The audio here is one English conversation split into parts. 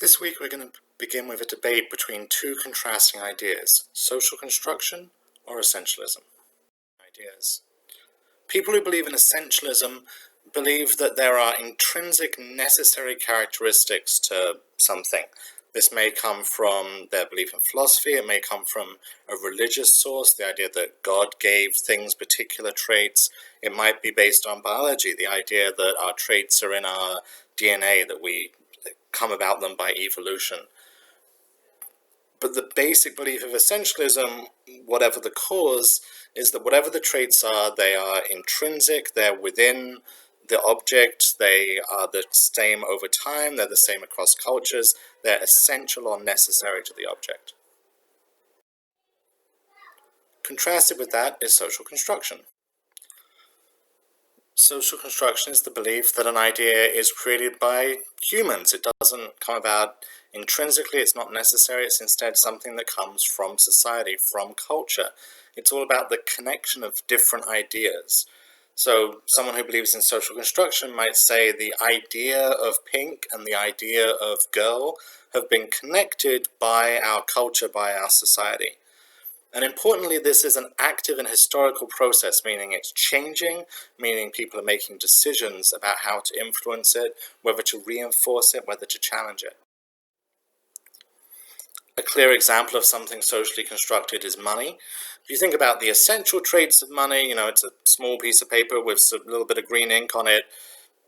This week we're going to begin with a debate between two contrasting ideas, social construction or essentialism. Ideas. People who believe in essentialism believe that there are intrinsic necessary characteristics to something. This may come from their belief in philosophy, it may come from a religious source, the idea that God gave things particular traits. It might be based on biology, the idea that our traits are in our DNA, that we come about them by evolution. But the basic belief of essentialism, whatever the cause, is that whatever the traits are, they are intrinsic, they're within the object, they are the same over time, they're the same across cultures, they're essential or necessary to the object. Contrasted with that is social construction. Social construction is the belief that an idea is created by humans. It doesn't come about intrinsically, it's not necessary, it's instead something that comes from society, from culture. It's all about the connection of different ideas. So someone who believes in social construction might say the idea of pink and the idea of girl have been connected by our culture, by our society. And importantly, this is an active and historical process, meaning it's changing, meaning people are making decisions about how to influence it, whether to reinforce it, whether to challenge it. A clear example of something socially constructed is money. If you think about the essential traits of money, it's a small piece of paper with a little bit of green ink on it.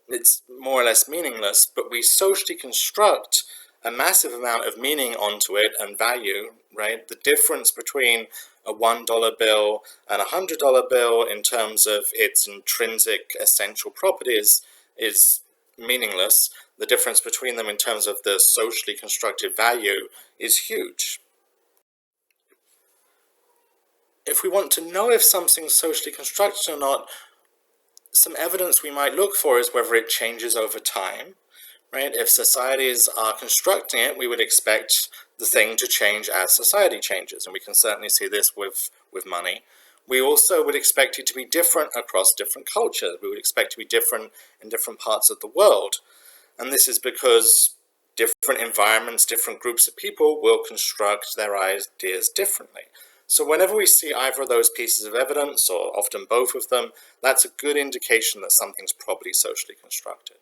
It's more or less meaningless, but we socially construct a massive amount of meaning onto it and value, right? The difference between a $1 bill and a $100 bill in terms of its intrinsic essential properties is meaningless. The difference between them in terms of the socially constructed value is huge. If we want to know if something's socially constructed or not, some evidence we might look for is whether it changes over time. Right? If societies are constructing it, we would expect the thing to change as society changes, and we can certainly see this with money. We also would expect it to be different across different cultures. We would expect it to be different in different parts of the world. And this is because different environments, different groups of people will construct their ideas differently. So whenever we see either of those pieces of evidence, or often both of them, that's a good indication that something's probably socially constructed.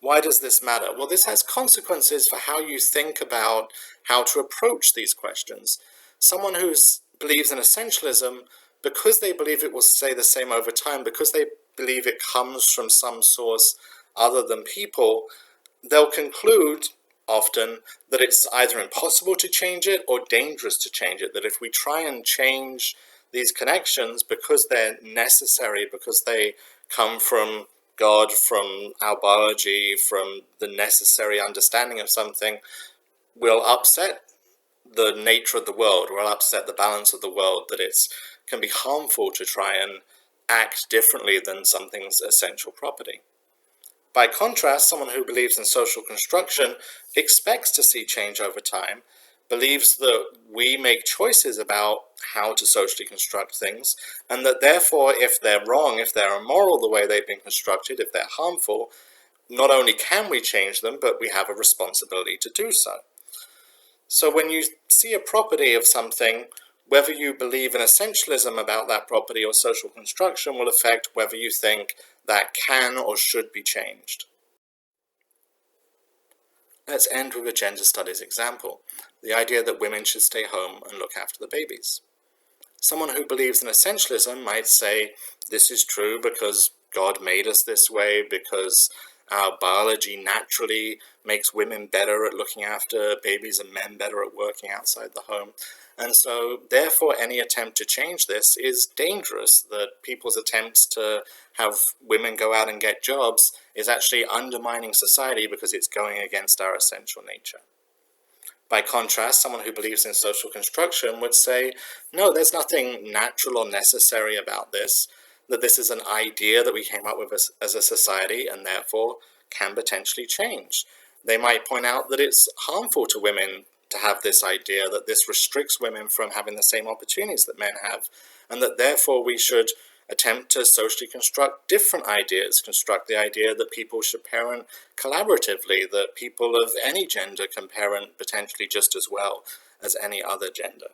Why does this matter? Well, this has consequences for how you think about how to approach these questions. Someone who believes in essentialism, because they believe it will stay the same over time, because they believe it comes from some source other than people, they'll conclude often that it's either impossible to change it or dangerous to change it, that if we try and change these connections because they're necessary, because they come from God, from our biology, from the necessary understanding of something, will upset the nature of the world, will upset the balance of the world, that it can be harmful to try and act differently than something's essential property. By contrast, someone who believes in social construction expects to see change over time, believes that we make choices about how to socially construct things, and that therefore if they're wrong, if they're immoral the way they've been constructed, if they're harmful, not only can we change them, but we have a responsibility to do so. So when you see a property of something, whether you believe in essentialism about that property or social construction will affect whether you think that can or should be changed. Let's end with a gender studies example, the idea that women should stay home and look after the babies. Someone who believes in essentialism might say this is true because God made us this way, because our biology naturally makes women better at looking after babies and men better at working outside the home. And so, therefore, any attempt to change this is dangerous, that people's attempts to have women go out and get jobs is actually undermining society because it's going against our essential nature. By contrast, someone who believes in social construction would say, no, there's nothing natural or necessary about this, that this is an idea that we came up with as a society and therefore can potentially change. They might point out that it's harmful to women to have this idea, that this restricts women from having the same opportunities that men have, and that therefore we should attempt to socially construct different ideas, construct the idea that people should parent collaboratively, that people of any gender can parent potentially just as well as any other gender.